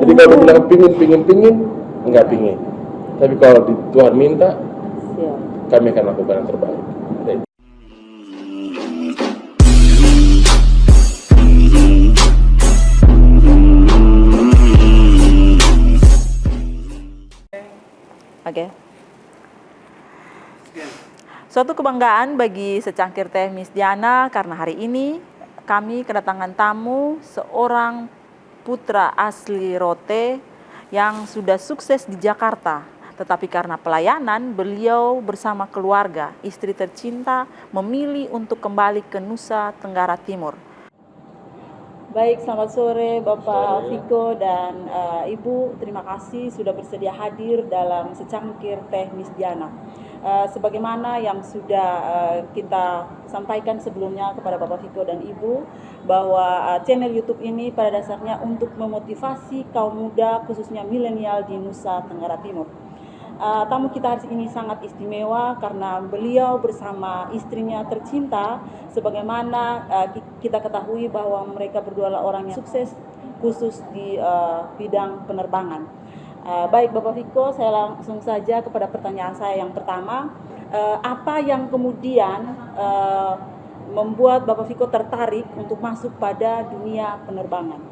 Jadi kalau bilang pingin, enggak pingin. Tapi kalau Tuhan minta, kami akan lakukan yang terbaik. Oke. Suatu kebanggaan bagi secangkir teh Miss Diana karena hari ini kami kedatangan tamu seorang putra asli Rote yang sudah sukses di Jakarta. Tetapi karena pelayanan, beliau bersama keluarga, istri tercinta memilih untuk kembali ke Nusa Tenggara Timur. Baik, selamat sore Bapak Viko dan Ibu. Terima kasih sudah bersedia hadir dalam secangkir teh Miss Diana. Sebagaimana yang sudah kita sampaikan sebelumnya kepada Bapak Viko dan Ibu, bahwa channel YouTube ini pada dasarnya untuk memotivasi kaum muda khususnya milenial di Nusa Tenggara Timur. Tamu kita hari ini sangat istimewa karena beliau bersama istrinya tercinta, sebagaimana kita ketahui bahwa mereka berdua adalah orang yang sukses khusus di bidang penerbangan. Baik Bapak Viko, saya langsung saja kepada pertanyaan saya yang pertama. Apa yang kemudian membuat Bapak Viko tertarik untuk masuk pada dunia penerbangan?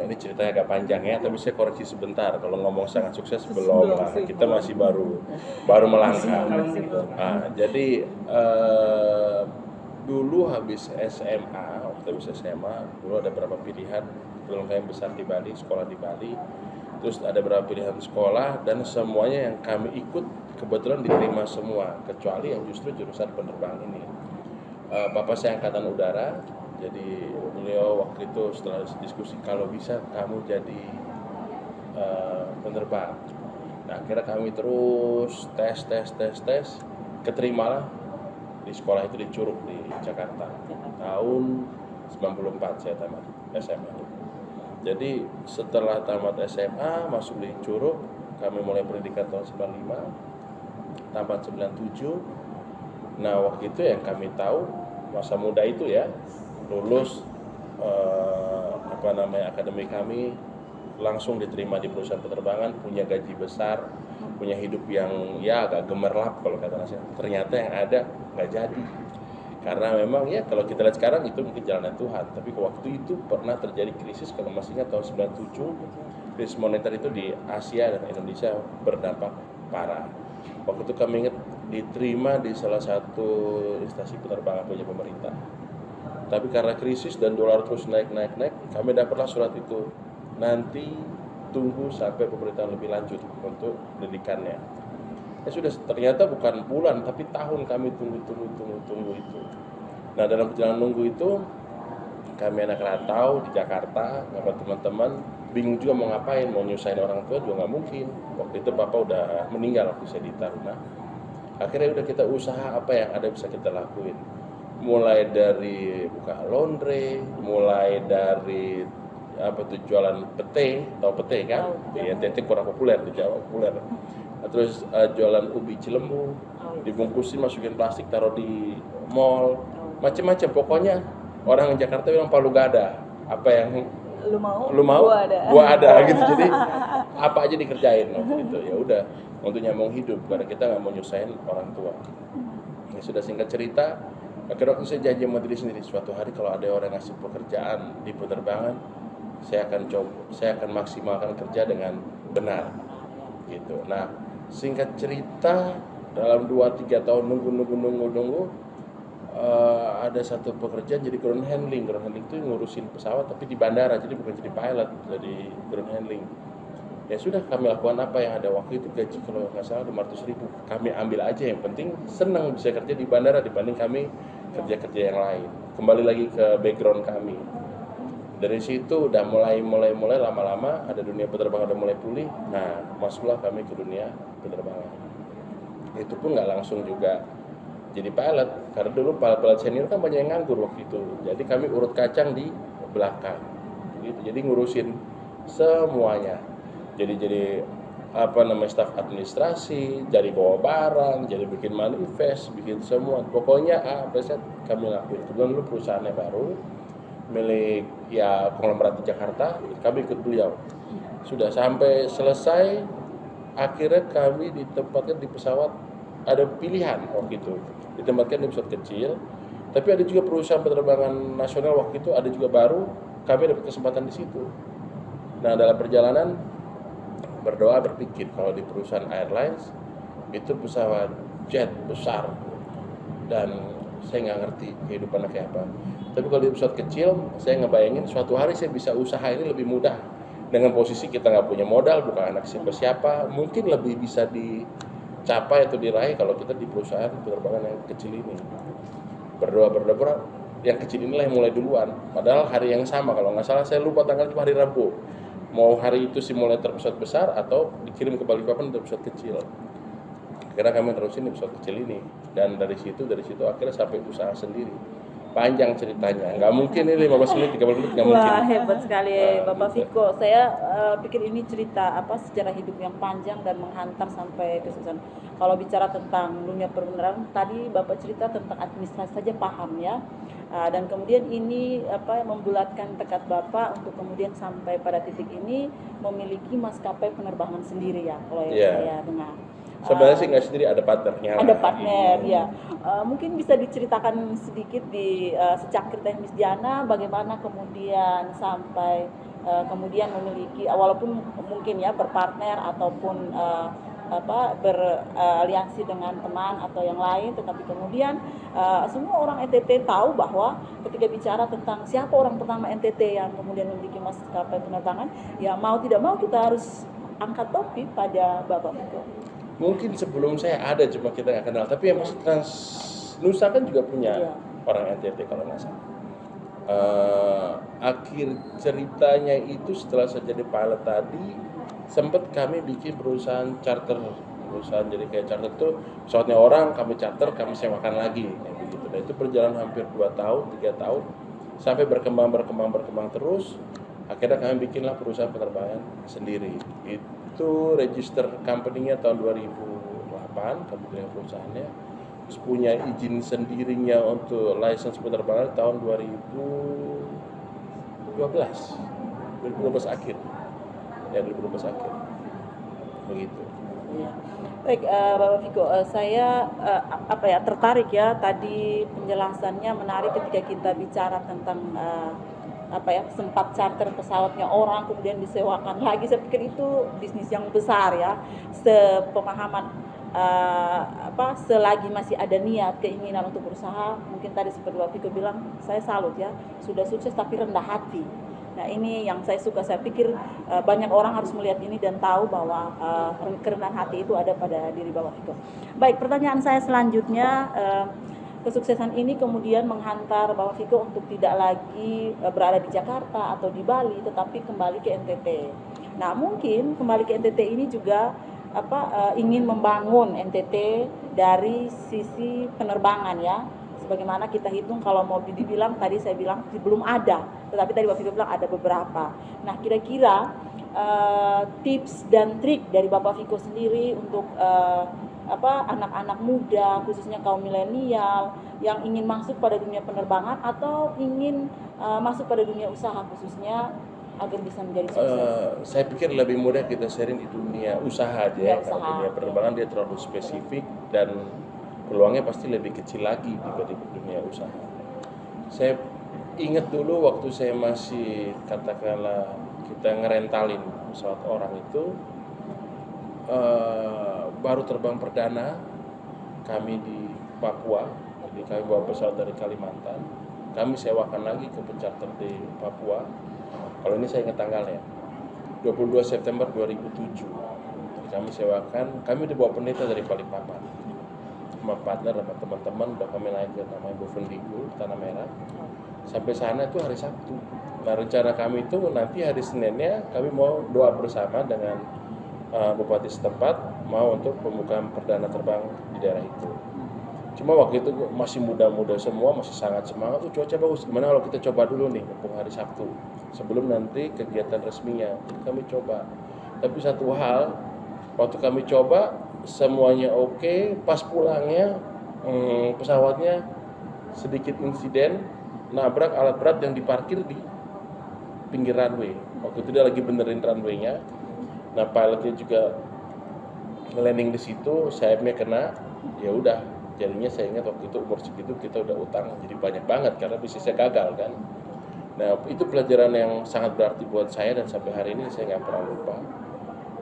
Ini ceritanya agak panjang ya, tapi saya koreksi sebentar. Kalau ngomong sangat sukses belum lah, kita masih baru melangkah. Jadi dulu habis SMA, dulu ada beberapa pilihan. Belum kami besar di Bali, sekolah di Bali. Terus ada beberapa pilihan sekolah dan semuanya yang kami ikut kebetulan diterima semua, kecuali yang justru jurusan penerbangan ini. Bapak saya angkatan udara. Jadi beliau waktu itu setelah diskusi, kalau bisa kamu jadi penerbang. Nah akhirnya kami terus tes, keterimalah di sekolah itu di Curug di Jakarta. Tahun 94 saya tamat SMA. Jadi setelah tamat SMA masuk di Curug, kami mulai pendidikan tahun 95, tamat 97. Nah waktu itu yang kami tahu masa muda itu ya, lulus akademi kami langsung diterima di perusahaan penerbangan, punya gaji besar, punya hidup yang ya agak gemerlap kalau kata nasihat. Ternyata yang ada nggak jadi, karena memang ya kalau kita lihat sekarang itu mungkin jalanan Tuhan, tapi waktu itu pernah terjadi krisis, kalau masih ingat tahun 97, krisis moneter itu di Asia dan Indonesia berdampak parah. Waktu itu kami ingat diterima di salah satu instansi penerbangan punya pemerintah. Tapi karena krisis dan dolar terus naik, kami dapatlah surat itu. Nanti tunggu sampai pemerintahan lebih lanjut untuk pendidikannya. Ya sudah, ternyata bukan bulan, tapi tahun kami tunggu itu. Nah dalam perjalanan nunggu itu, kami anak rantau di Jakarta, sama teman-teman, bingung juga mau ngapain, mau nyusahin orang tua juga nggak mungkin. Waktu itu bapak udah meninggal waktu saya di Taruna. Akhirnya udah kita usaha apa yang ada bisa kita lakuin. Mulai dari buka laundry, mulai dari jualan pete, tahu pete kan? Di NTT kurang populer, di Jawa populer. Terus jualan ubi Cilembu, dibungkusin masukin plastik taruh di mall, macam-macam. Pokoknya orang Jakarta bilang palu gak ada, apa yang lu mau, gua ada gitu. Jadi apa aja dikerjain gitu. Ya udah untuk nyambung hidup karena kita nggak mau nyusahin orang tua. Ya sudah, singkat cerita, akhirnya waktu saya janji sama diri sendiri, suatu hari kalau ada orang ngasih pekerjaan di penerbangan, saya akan maksimalkan kerja dengan benar gitu. Nah singkat cerita, dalam 2-3 tahun nunggu, ada satu pekerjaan jadi ground handling. Ground handling itu ngurusin pesawat tapi di bandara, jadi bukan jadi pilot, jadi ground handling. Ya sudah, kami lakukan apa yang ada. Waktu itu gaji kalau nggak salah 500.000, kami ambil aja, yang penting senang bisa kerja di bandara dibanding kami kerja yang lain. Kembali lagi ke background kami. Dari situ udah mulai lama-lama ada dunia penerbangan udah mulai pulih. Nah masuklah kami ke dunia penerbangan. Itu pun nggak langsung juga jadi pilot, karena dulu pilot senior kan banyak yang nganggur waktu itu. Jadi kami urut kacang di belakang gitu. Jadi ngurusin semuanya. Jadi staf administrasi, jadi bawa barang, jadi bikin manifest, bikin semua. Pokoknya kami lakuin. Kebetulan dulu perusahaannya baru, milik ya konglomerat di Jakarta, kami ikut beliau. Sudah sampai selesai, akhirnya kami ditempatkan di pesawat, ada pilihan waktu itu, ditempatkan di pesawat kecil, tapi ada juga perusahaan penerbangan nasional waktu itu, ada juga baru, kami dapat kesempatan di situ. Nah, dalam perjalanan berdoa berpikir kalau di perusahaan airlines itu pesawat jet besar dan saya nggak ngerti kehidupannya kayak apa. Tapi kalau di pesawat kecil, saya ngebayangin suatu hari saya bisa usaha ini lebih mudah. Dengan posisi kita nggak punya modal, bukan anak siapa-siapa, mungkin lebih bisa dicapai atau diraih kalau kita di perusahaan penerbangan yang kecil ini. Berdoa, yang kecil inilah yang mulai duluan. Padahal hari yang sama, kalau nggak salah saya lupa tanggal, cuma hari Rabu. Mau hari itu simulator pesawat besar atau dikirim ke Balikpapan untuk pesawat kecil. Akhirnya kami terusin di pesawat kecil ini, dan dari situ akhirnya sampai usaha sendiri. Panjang ceritanya, nggak mungkin ini 15 menit, 30 menit nggak mungkin. Wah, hebat sekali Bapak Viko. Saya pikir ini cerita sejarah hidup yang panjang dan menghantar sampai kesuksesan. Kalau bicara tentang dunia perbenaran, tadi Bapak cerita tentang administrasi saja paham ya. Dan kemudian ini membulatkan tekad Bapak untuk kemudian sampai pada titik ini memiliki maskapai penerbangan sendiri ya, kalau yang saya dengar. Sebenarnya sih nggak sendiri, ada partnernya. Ada partner ya. Mungkin bisa diceritakan sedikit di secangkir teh Miss Diana bagaimana kemudian sampai kemudian memiliki walaupun mungkin ya berpartner ataupun beraliansi dengan teman atau yang lain, tetapi kemudian semua orang NTT tahu bahwa ketika bicara tentang siapa orang pertama NTT yang kemudian memiliki maskapai penerbangan, ya mau tidak mau kita harus angkat topi pada Bapak Viko. Mungkin sebelum saya ada, cuma kita nggak kenal. Tapi yang masuk Nusa kan juga punya orang NTT kalau nggak salah. Akhir ceritanya itu setelah saya jadi pilot tadi, sempat kami bikin perusahaan charter. Perusahaan jadi kayak charter itu pesawatnya orang, kami charter, kami sewakan lagi kayak begitu. Dan itu berjalan hampir 2 tahun, 3 tahun sampai berkembang terus. Akhirnya kami bikinlah perusahaan penerbangan sendiri. Itu register company-nya tahun 2008, kami punya perusahaannya. Terus punya izin sendirinya untuk license penerbangan tahun 2012 akhir. Ya, 2012 akhir. Begitu. Ya. Baik, Bapak Viko, saya tertarik ya tadi penjelasannya menarik ketika kita bicara tentang sempat charter pesawatnya orang kemudian disewakan lagi. Saya pikir itu bisnis yang besar ya. Sepemahaman selagi masih ada niat keinginan untuk berusaha, mungkin tadi seperti Bapak Viko bilang, saya salut ya, sudah sukses tapi rendah hati. Nah, ini yang saya suka. Saya pikir banyak orang harus melihat ini dan tahu bahwa kerendahan hati itu ada pada diri Bapak Viko. Baik, pertanyaan saya selanjutnya, kesuksesan ini kemudian menghantar Bapak Viko untuk tidak lagi berada di Jakarta atau di Bali, tetapi kembali ke NTT. Nah, mungkin kembali ke NTT ini juga ingin membangun NTT dari sisi penerbangan ya. Sebagaimana kita hitung, kalau mau dibilang tadi saya bilang belum ada, tetapi tadi Bapak Viko bilang ada beberapa. Nah, kira-kira tips dan trik dari Bapak Viko sendiri untuk anak-anak muda, khususnya kaum milenial yang ingin masuk pada dunia penerbangan atau ingin masuk pada dunia usaha khususnya agar bisa menjadi sukses. Saya pikir lebih mudah kita sharing di dunia usaha aja ya. Karena dunia penerbangan dia terlalu spesifik dan peluangnya pasti lebih kecil lagi dibanding dunia usaha. Saya ingat dulu waktu saya masih katakanlah kita ngerentalin pesawat orang itu, baru terbang perdana kami di Papua. Jadi kami bawa pesawat dari Kalimantan, kami sewakan lagi ke pencharter di Papua. Kalau ini saya ingat tanggalnya 22 September 2007. Jadi kami sewakan, kami dibawa pendeta dari Balikpapan sama partner sama teman-teman. Udah kami naik ke namanya Bovendigul, Tanah Merah. Sampai sana itu hari Sabtu. Nah, rencana kami itu nanti hari Seninnya kami mau doa bersama dengan bupati setempat, mau untuk pembukaan perdana terbang di daerah itu. Cuma waktu itu masih muda-muda semua, masih sangat semangat. Cuaca bagus, gimana kalau kita coba dulu nih mumpung hari Sabtu sebelum nanti kegiatan resminya. Jadi kami coba. Tapi satu hal, waktu kami coba semuanya oke, pas pulangnya pesawatnya sedikit insiden, nabrak alat berat yang diparkir di pinggir runway. Waktu itu dia lagi benerin runway-nya. Nah, pilotnya juga landing di situ, sayapnya kena, ya udah. Jadinya saya ingat waktu itu umur segitu kita udah utang jadi banyak banget karena bisnisnya gagal kan. Nah, itu pelajaran yang sangat berarti buat saya dan sampai hari ini saya nggak pernah lupa.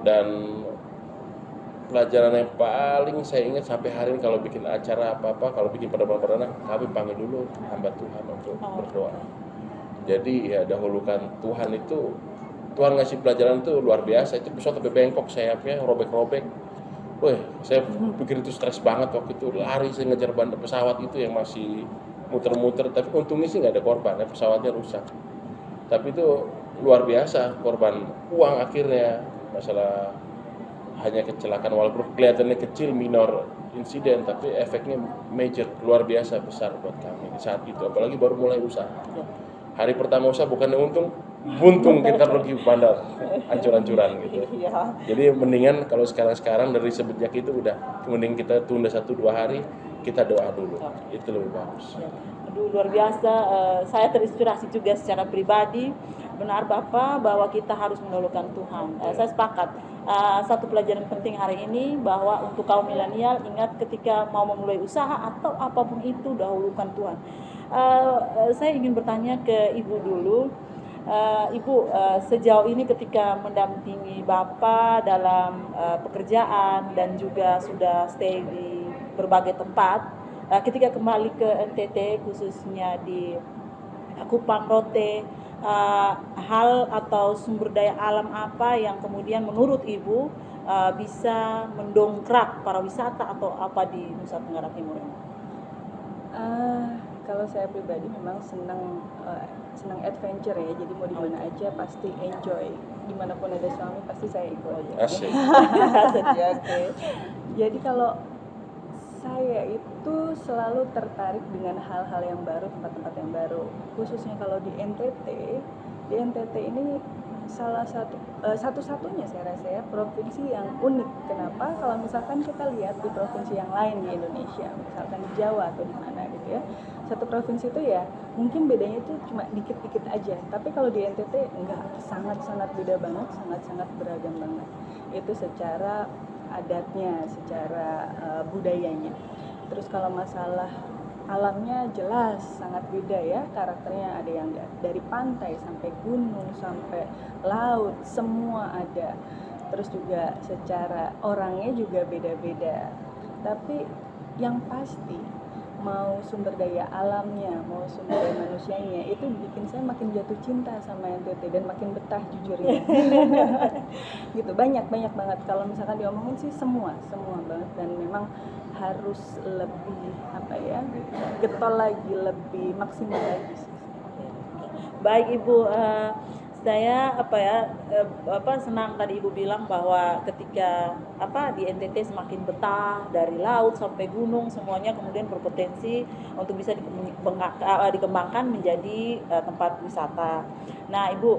Dan pelajaran yang paling saya ingat sampai hari ini kalau bikin acara apa-apa, kalau bikin penerbangan perdana, kami panggil dulu hamba Tuhan untuk berdoa. Jadi ya dahulukan Tuhan itu, Tuhan ngasih pelajaran itu luar biasa. Itu pesawat sampai bengkok sayapnya, robek-robek. Wah, saya pikir itu stres banget waktu itu. Lari saya ngejar bandar pesawat itu yang masih muter-muter. Tapi untungnya sih nggak ada korban, ya, pesawatnya rusak. Tapi itu luar biasa, korban uang akhirnya. Masalah hanya kecelakaan walaupun kelihatannya kecil, minor insiden, tapi efeknya major, luar biasa besar buat kami di saat itu. Apalagi baru mulai usaha. Hari pertama usaha bukannya untung, buntung kita pergi bandar hancur-hancuran gitu. Jadi mendingan kalau sekarang dari semenjak itu udah mending kita tunda 1-2 hari, kita doa dulu. Itu lebih bagus. Aduh, luar biasa. Saya terinspirasi juga secara pribadi. Benar Bapak bahwa kita harus mendahulukan Tuhan. Saya sepakat. Satu pelajaran penting hari ini bahwa untuk kaum milenial, ingat ketika mau memulai usaha atau apapun itu dahulukan Tuhan. Saya ingin bertanya ke Ibu dulu. Ibu, sejauh ini ketika mendampingi Bapak dalam pekerjaan dan juga sudah stay di berbagai tempat, ketika kembali ke NTT khususnya di Kupang Rote, hal atau sumber daya alam apa yang kemudian menurut Ibu bisa mendongkrak pariwisata atau apa di Nusa Tenggara Timur ini? Kalau saya pribadi memang senang adventure ya, jadi mau di mana aja pasti enjoy, dimanapun ada suami pasti saya ikut. Asik. Okay. Jadi kalau saya itu selalu tertarik dengan hal-hal yang baru, tempat-tempat yang baru, khususnya kalau di NTT. Di NTT ini salah satu-satunya saya rasa ya provinsi yang unik. Kenapa? Kalau misalkan kita lihat di provinsi yang lain di Indonesia, misalkan di Jawa atau di mana gitu ya, satu provinsi itu ya mungkin bedanya itu cuma dikit-dikit aja, tapi kalau di NTT enggak, sangat-sangat beda banget, sangat-sangat beragam banget. Itu secara adatnya, secara budayanya. Terus kalau masalah alamnya jelas sangat beda ya, karakternya ada yang dari pantai sampai gunung sampai laut semua ada. Terus juga secara orangnya juga beda-beda. Tapi yang pasti mau sumber daya alamnya, mau sumber daya manusianya, itu bikin saya makin jatuh cinta sama NTT dan makin betah jujur ya. Gitu, banyak banget. Kalau misalkan diomongin sih semua banget, dan memang harus lebih getol lagi, lebih maksimal lagi sih. Baik Ibu, saya senang tadi Ibu bilang bahwa ketika di NTT semakin betah, dari laut sampai gunung semuanya kemudian berpotensi untuk bisa dikembangkan menjadi tempat wisata. Nah Ibu,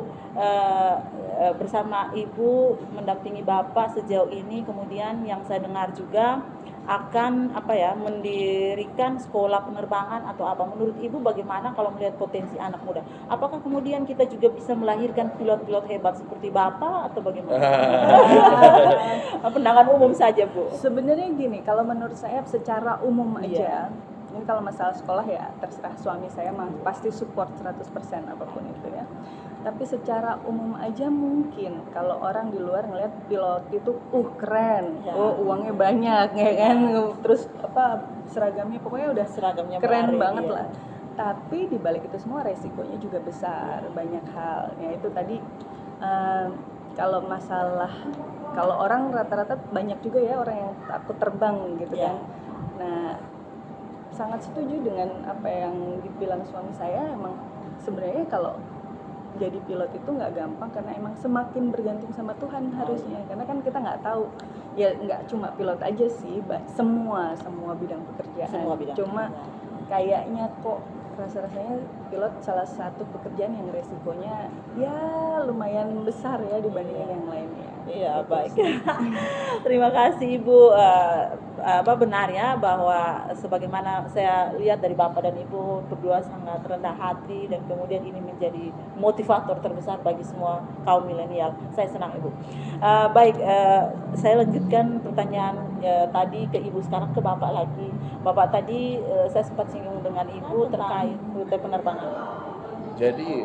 bersama Ibu mendampingi Bapak sejauh ini, kemudian yang saya dengar juga akan mendirikan sekolah penerbangan atau apa. Menurut Ibu bagaimana kalau melihat potensi anak muda? Apakah kemudian kita juga bisa melahirkan pilot-pilot hebat seperti Bapak atau bagaimana? Pandangan umum saja Bu. Sebenarnya gini, kalau menurut saya secara umum aja, ini kalau masalah sekolah ya terserah suami saya pasti support 100% apapun itu ya. Tapi secara umum aja mungkin kalau orang di luar ngeliat pilot itu keren, uangnya banyak ya kan, terus seragamnya pokoknya udah seragamnya keren banget lah. Tapi di balik itu semua resikonya juga besar, banyak hal. Ya itu tadi kalau orang rata-rata banyak juga ya orang yang takut terbang gitu kan. Nah, sangat setuju dengan apa yang dibilang suami saya. Emang sebenarnya kalau jadi pilot itu nggak gampang karena emang semakin bergantung sama Tuhan harusnya, karena kan kita nggak tahu ya, nggak cuma pilot aja sih, semua bidang pekerjaan. Cuma kayaknya kok rasa-rasanya pilot salah satu pekerjaan yang resikonya ya lumayan besar ya dibandingin yang lainnya. Iya, baik. Terima kasih Ibu. Benar ya bahwa sebagaimana saya lihat dari Bapak dan Ibu berdua sangat rendah hati dan kemudian ini menjadi motivator terbesar bagi semua kaum milenial. Saya senang Ibu. Saya lanjutkan pertanyaan tadi ke Ibu, sekarang ke Bapak lagi. Bapak tadi saya sempat singgung dengan Ibu terkait rute penerbangan. Jadi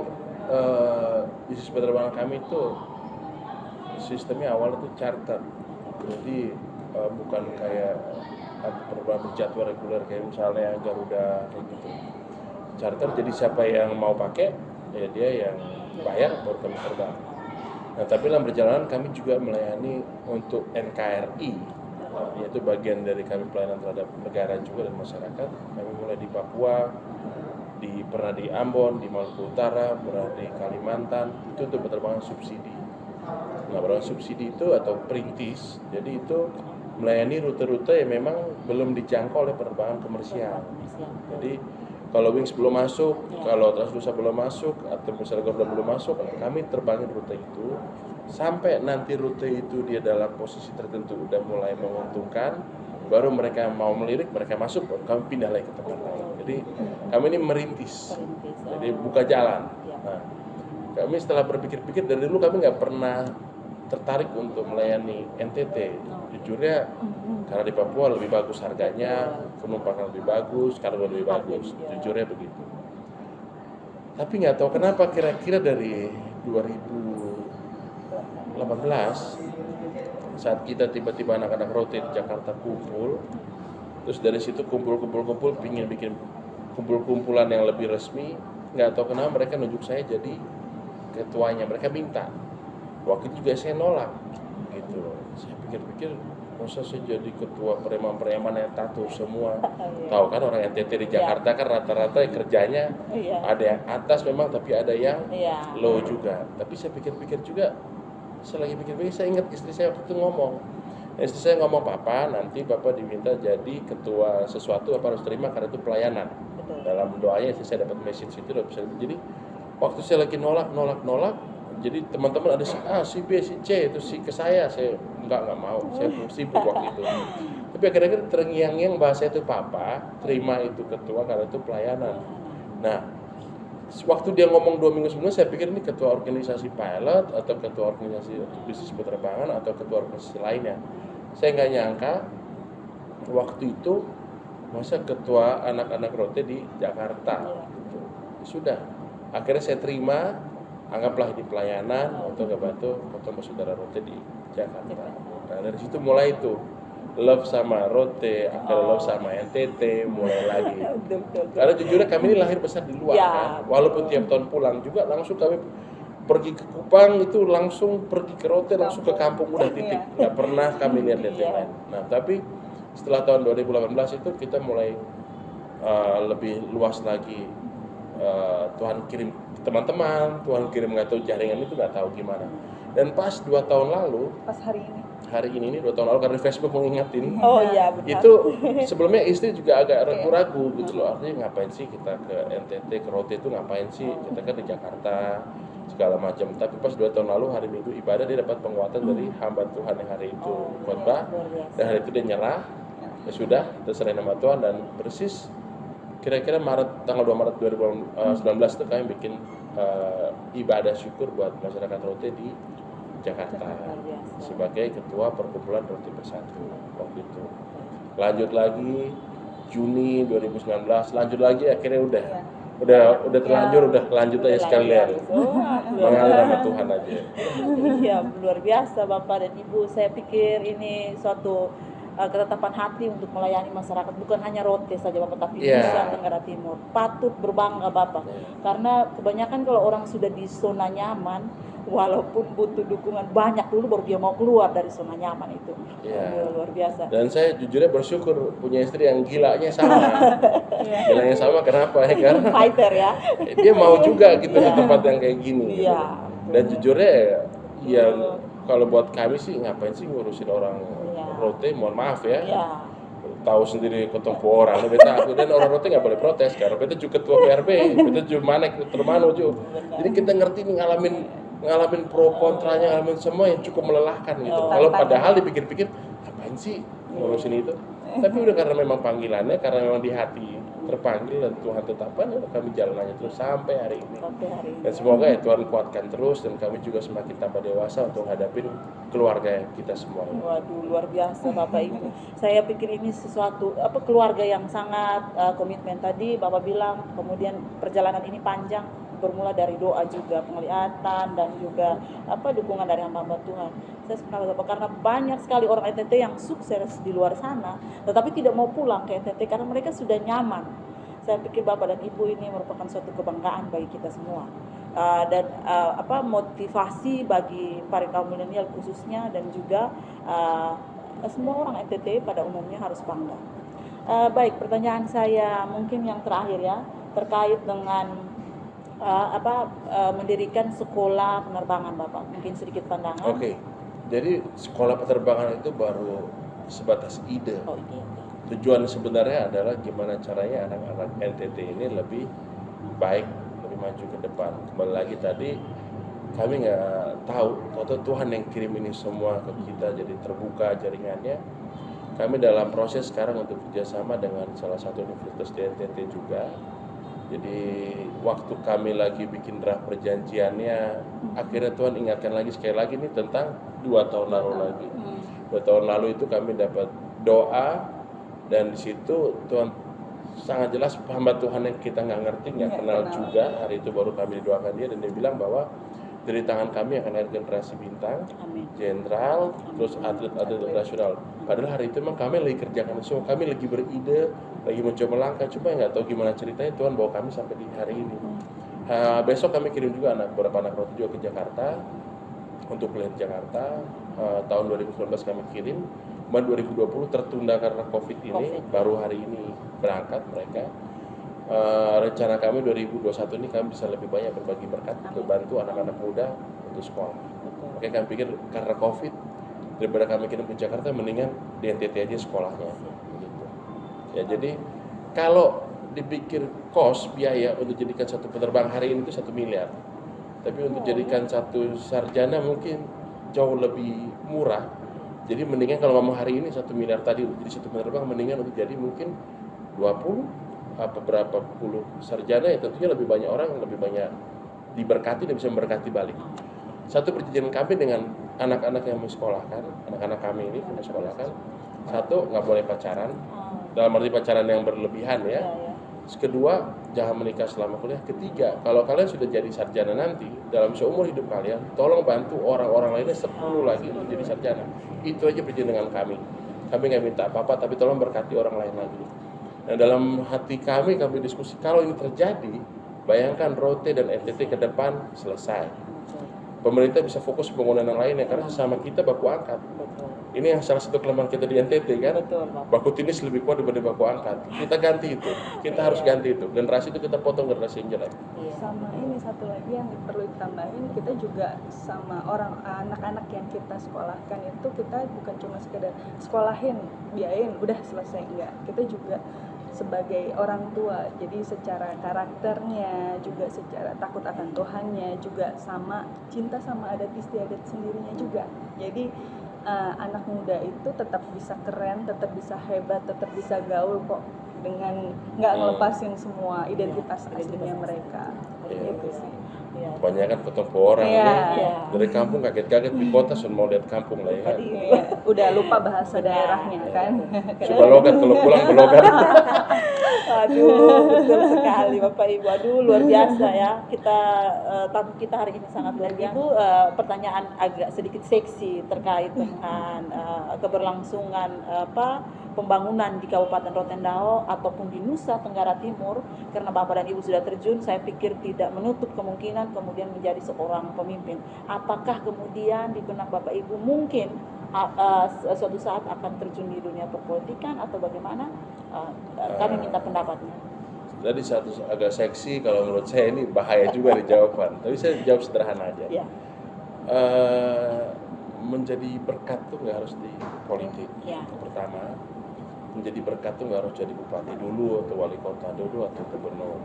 bisnis penerbangan kami itu sistemnya awalnya itu charter, jadi bukan kayak penerbangan berjadwal reguler kayak misalnya Garuda kayak gitu. Charter, jadi siapa yang mau pakai ya dia yang bayar baru kami terbang. Nah tapi dalam perjalanan kami juga melayani untuk NKRI, yaitu bagian dari kami pelayanan terhadap negara juga dan masyarakat. Kami mulai di Papua, pernah di Ambon, di Maluku Utara, pernah di Kalimantan, itu untuk penerbangan subsidi. Nah, penerbangan subsidi itu atau perintis, jadi itu melayani rute-rute yang memang belum dijangkau oleh penerbangan komersial. Jadi kalau Wings belum masuk, kalau Transnusa belum masuk, atau misalnya Garuda belum masuk, kami terbangin rute itu sampai nanti rute itu dia dalam posisi tertentu udah mulai menguntungkan, baru mereka mau melirik, mereka masuk, baru kami pindah lagi ke tempat lain. Jadi kami ini merintis, jadi buka jalan. Nah, kami setelah berpikir-pikir dari dulu kami nggak pernah tertarik untuk melayani NTT. Jujurnya karena di Papua lebih bagus harganya, penumpang lebih bagus, kargo lebih bagus. Jujurnya begitu. Tapi nggak tahu kenapa kira-kira dari 2018 saat kita tiba-tiba anak-anak rote di Jakarta kumpul, terus dari situ kumpul pingin bikin kumpul-kumpulan yang lebih resmi, nggak tahu kenapa mereka nunjuk saya jadi ketuanya. Mereka minta, waktu itu juga saya nolak gitu. Saya pikir-pikir masa saya jadi ketua preman-preman yang tato semua. Tahu kan orang NTT di Jakarta kan rata-rata kerjanya ada yang atas memang, tapi ada yang low juga. Tapi saya pikir-pikir juga, saya lagi pikir-pikir, saya ingat istri saya waktu itu ngomong. Istri saya ngomong, Papa nanti Bapak diminta jadi ketua sesuatu, Bapak harus terima karena itu pelayanan. Dalam doanya istri saya dapat message itu. Jadi waktu saya lagi nolak, jadi teman-teman ada si A, si B, si C, itu si ke saya nggak mau, saya sibuk waktu itu. Tapi akhirnya terngiang-ngiang bahasa itu, Papa terima itu ketua karena itu pelayanan. Nah, waktu dia ngomong 2 minggu sebelumnya, saya pikir ini ketua organisasi pilot atau ketua organisasi untuk bisnis penerbangan atau ketua organisasi lainnya. Saya nggak nyangka waktu itu masa ketua anak-anak rote di Jakarta. Sudah, akhirnya saya terima, anggaplah di pelayanan atau ketemu saudara rote di Jakarta. Nah dari situ mulai itu love sama rote, akhirnya love sama NTT mulai lagi. Karena jujurnya kami ini lahir besar di luar kan, walaupun tiap tahun pulang juga langsung kami pergi ke Kupang itu langsung pergi ke rote, langsung ke kampung udah titik, nggak pernah kami lihat yang lain. Nah tapi setelah tahun 2018 itu kita mulai lebih luas lagi. Tuhan kirim teman-teman, Tuhan kirim nggak tahu jaringan itu nggak tahu gimana. Dan pas 2 tahun lalu, pas hari ini 2 tahun lalu karena Facebook mengingatin. Oh iya benar. Itu sebelumnya istri juga agak ragu-ragu gitu loh. Artinya ngapain sih kita ke NTT, ke rote itu ngapain sih? Kita kan di Jakarta segala macam. Tapi pas 2 tahun lalu hari Minggu ibadah dia dapat penguatan dari hamba Tuhan yang hari itu khotbah. Dan hari itu dia nyerah. Ya sudah, kita serahin nama Tuhan dan persis kira-kira tanggal 2 Maret 2019 itu kami bikin ibadah syukur buat masyarakat rote di Jakarta sebagai ketua perkumpulan Roti Bersatu waktu itu. Lanjut lagi Juni 2019, lanjut lagi akhirnya udah terlanjur, udah lanjut aja sekalian. Mengalir sama Tuhan aja. Iya, luar biasa Bapak dan Ibu. Saya pikir ini suatu ketetapan hati untuk melayani masyarakat, bukan hanya rote saja Bapak, tapi Nusa Tenggara Timur. Patut berbangga Bapak, karena kebanyakan kalau orang sudah di zona nyaman, walaupun butuh dukungan banyak dulu baru dia mau keluar dari zona nyaman itu. Luar biasa. Dan saya jujurnya bersyukur punya istri yang gilanya sama. Gilanya sama kenapa? Karena fighter ya. Dia mau juga gitu di tempat yang kayak gini. Gitu. Dan jujurnya ya kalau buat kami sih ngapain sih ngurusin orang rote, mohon maaf ya. Tahu sendiri ketemu orang, beta aku dan orang rote nggak boleh protes karena beta juga ketua PRB, beta juga manek termanu juga. Jadi kita ngerti ngalamin ngalamin pro kontranya, ngalamin semua yang cukup melelahkan gitu. Kalau padahal dipikir-pikir ngapain sih ngurusin itu? Tapi udah karena memang panggilannya, karena memang di hati terpanggil dan Tuhan tetapkan, ya kami jalan aja terus sampai hari ini. Dan semoga ya Tuhan kuatkan terus dan kami juga semakin tambah dewasa untuk hadapin keluarga kita semua. Waduh, luar biasa Bapak Ibu. Saya pikir ini sesuatu keluarga yang sangat komitmen. Tadi Bapak bilang kemudian perjalanan ini panjang, bermula dari doa juga, penglihatan dan juga dukungan dari hamba Tuhan. Saya suka Bapak karena banyak sekali orang NTT yang sukses di luar sana, tetapi tidak mau pulang ke NTT karena mereka sudah nyaman. Saya pikir Bapak dan Ibu ini merupakan suatu kebanggaan bagi kita semua. Dan motivasi bagi para kaum milenial khususnya dan juga semua orang NTT pada umumnya harus bangga. Baik, pertanyaan saya mungkin yang terakhir ya, terkait dengan mendirikan sekolah penerbangan Bapak. Mungkin sedikit pandangan. Oke. Jadi sekolah penerbangan itu baru sebatas ide. Oh, ide. Tujuan sebenarnya adalah gimana caranya anak-anak NTT ini lebih baik, lebih maju ke depan. Kembali lagi tadi kami nggak tahu, Tuhan yang kirim ini semua ke kita, jadi terbuka jaringannya. Kami dalam proses sekarang untuk kerjasama dengan salah satu universitas di NTT juga. Jadi waktu kami lagi bikin draft perjanjiannya, akhirnya Tuhan ingatkan lagi sekali lagi nih tentang 2 tahun lalu lagi. 2 tahun lalu itu kami dapat doa dan di situ Tuhan sangat jelas hamba Tuhan yang kita nggak ngerti, nggak kenal juga. Hari itu baru kami didoakan dia dan dia bilang bahwa dari tangan kami akan ada generasi bintang, jenderal, terus atlet-atlet nasional. Padahal hari itu memang kami lagi kerjakan semua, kami lagi beride, lagi mencoba langkah, cuma nggak tahu gimana ceritanya Tuhan bawa kami sampai di hari ini. Besok kami kirim juga beberapa anak roti juga ke Jakarta untuk kuliah di Jakarta. Tahun 2019 kami kirim, kemudian 2020 tertunda karena COVID ini, baru hari ini berangkat mereka. Rencana kami 2021 ini kami bisa lebih banyak berbagi berkat untuk bantu anak-anak muda untuk sekolah. Oke, kami pikir karena COVID daripada kami kirim ke Jakarta mendingan di NTT aja sekolahnya. Gitu. Ya jadi kalau dipikir cost biaya untuk jadikan satu penerbang hari ini itu 1 miliar, tapi untuk jadikan satu sarjana mungkin jauh lebih murah. Jadi mendingan kalau ngomong hari ini 1 miliar tadi untuk jadi satu penerbang, mendingan untuk jadi mungkin 20 beberapa puluh sarjana, ya tentunya lebih banyak orang, lebih banyak diberkati dan bisa memberkati balik. Satu perjanjian kami dengan anak-anak yang menyekolahkan, anak-anak kami ini yang menyekolahkan, satu nggak boleh pacaran, dalam arti pacaran yang berlebihan ya. Kedua, jangan menikah selama kuliah. Ketiga, kalau kalian sudah jadi sarjana nanti, dalam seumur hidup kalian, tolong bantu orang-orang lainnya 10 lagi untuk jadi sarjana. Itu aja perjanjian dengan kami. Kami nggak minta apa-apa, tapi tolong berkati orang lain lagi. Nah, dalam hati kami diskusi, kalau ini terjadi, bayangkan Rote dan NTT ke depan selesai. Pemerintah bisa fokus pembangunan yang lainnya, karena sesama kita baku angkat. Ini yang salah satu kelemahan kita di NTT kan, baku tinis lebih kuat daripada baku angkat. Kita ganti itu, kita harus ganti itu. Generasi itu kita potong generasi yang jelek. Sama ini satu lagi yang perlu ditambahin, kita juga sama anak-anak yang kita sekolahkan itu kita bukan cuma sekedar sekolahin, biayain, udah selesai, enggak. Kita juga sebagai orang tua, jadi secara karakternya juga secara takut akan Tuhannya juga sama cinta sama adat istiadat sendirinya juga. Jadi anak muda itu tetap bisa keren, tetap bisa hebat, tetap bisa gaul kok dengan nggak ngelepasin semua identitas aslinya mereka. Gitu sih. Kebanyakan ketemu orang dari kampung kaget-kaget di kota sudah mau lihat kampung lah ya kan. Udah lupa bahasa daerahnya kan. Coba logat, kalau pulang belogat. Aduh, betul sekali Bapak Ibu. Aduh, luar biasa ya. Tamu kita hari ini sangat luar biasa. Ibu, pertanyaan agak sedikit seksi terkait dengan keberlangsungan pembangunan di Kabupaten Rotendao ataupun di Nusa Tenggara Timur. Karena Bapak dan Ibu sudah terjun, saya pikir tidak menutup kemungkinan kemudian menjadi seorang pemimpin. Apakah kemudian di benak Bapak Ibu mungkin suatu saat akan terjun di dunia perpolitikan atau bagaimana? Kami minta pendapatnya. Jadi satu agak seksi, kalau menurut saya ini bahaya juga di jawaban. Tapi saya jawab sederhana aja. Ya. Menjadi berkat tuh nggak harus di politik. Ya. Pertama, menjadi berkat tuh nggak harus jadi bupati dulu atau wali kota dulu atau gubernur.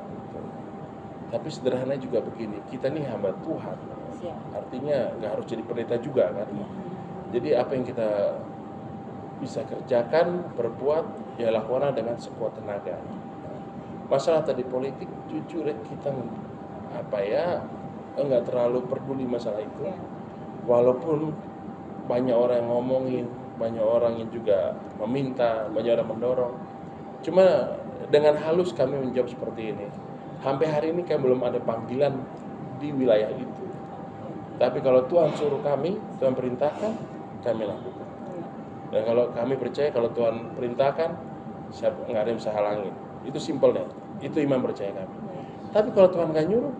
Tapi sederhana juga begini, kita nih hamba Tuhan. Artinya nggak harus jadi pendeta juga kan. Jadi apa yang kita bisa kerjakan, berbuat, ya lakukanlah dengan sekuat tenaga. Masalah tadi politik, jujur kita nggak terlalu peduli masalah itu. Walaupun banyak orang yang ngomongin, banyak orang yang juga meminta, banyak orang mendorong. Cuma dengan halus kami menjawab seperti ini. Sampai hari ini kami belum ada panggilan di wilayah itu. Tapi kalau Tuhan suruh kami, Tuhan perintahkan, kami lakukan. Dan kalau kami percaya kalau Tuhan perintahkan, nggak ada yang bisa halangin. Itu simpelnya. Itu iman percaya kami. Tapi kalau Tuhan nggak nyuruh,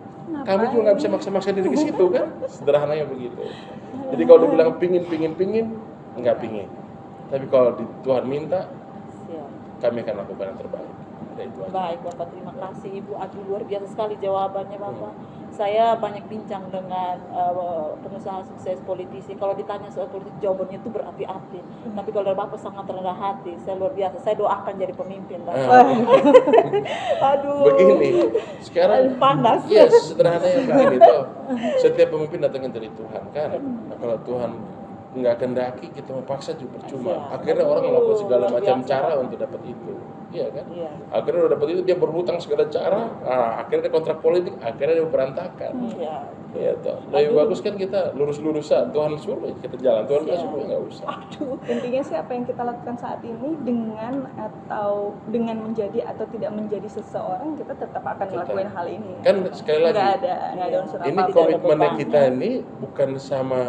kami juga nggak bisa maksa-maksa diri ke situ kan. Sederhananya begitu. Jadi kalau dibilang pingin, nggak pingin. Tapi kalau Tuhan minta, kami akan lakukan yang terbaik. Itu aja. Baik Bapak, terima kasih Ibu. Aduh, luar biasa sekali jawabannya Bapak. Saya banyak bincang dengan pengusaha sukses politisi. Kalau ditanya soal politik, jawabannya itu berapi-api. Tapi kalau dari Bapak sangat rendah hati, saya luar biasa. Saya doakan jadi pemimpin Bapak. Aduh. Begini, sekarang panas. Ya sederhananya begini toh. Setiap pemimpin datangnya dari Tuhan kan. Nah, kalau Tuhan nggak kendaki, kita memaksa juga percuma. Akhirnya orang melakukan segala macam cara untuk dapat itu. Iya kan? Akhirnya udah dapat itu, dia berhutang segala cara. Akhirnya dia kontrak politik, akhirnya dia berantakan. Iya toh. Lebih bagus kan kita lurus-lurusan. Tuhan suruh kita jalan. Tuhan nggak suruh nggak usah. Intinya sih apa yang kita lakukan saat ini dengan menjadi atau tidak menjadi seseorang, kita tetap akan melakukan hal ini. Kan sekali lagi. Nggak ada unsur ini apa-apa. komitmennya kita ini bukan sama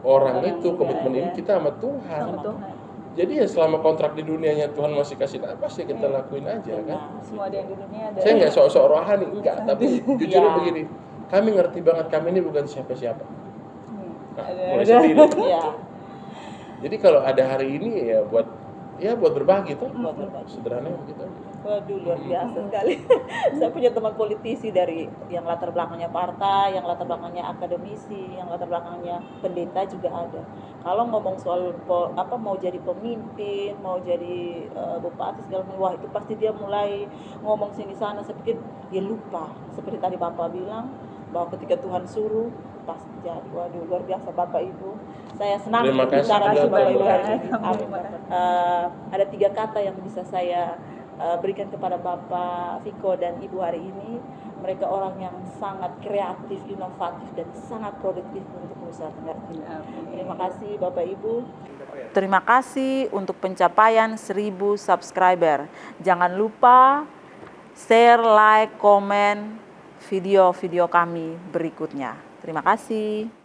orang itu, komitmen ini kita sama Tuhan. Sama Tuhan. Jadi ya selama kontrak di dunianya Tuhan masih kasih napas ya kita lakuin aja kan. Semua ada yang di dunia ada. Saya nggak sok-sok rohani, enggak. Tapi jujurnya begini, kami ngerti banget kami ini bukan siapa-siapa. Nah, mulai sendiri. Jadi kalau ada hari ini ya buat berbagi tuh. Sederhananya begitu. Waduh, luar biasa sekali. Saya punya teman politisi dari yang latar belakangnya partai, yang latar belakangnya akademisi, yang latar belakangnya pendeta juga ada. Kalau ngomong soal mau jadi pemimpin, mau jadi bupati segala macam, wah itu pasti dia mulai ngomong sini sana. Saya pikir dia lupa. Seperti tadi Bapak bilang bahwa ketika Tuhan suruh pasti jadi. Waduh, luar biasa Bapak Ibu. Saya senang bicara dengan Bapak Ibu hari ini. Ada 3 kata yang bisa saya berikan kepada Bapak Viko dan Ibu hari ini. Mereka orang yang sangat kreatif, inovatif, dan sangat produktif untuk Nusa Tenggara Timur. Terima kasih Bapak Ibu. Terima kasih untuk pencapaian 1000 subscriber. Jangan lupa share, like, komen video-video kami berikutnya. Terima kasih.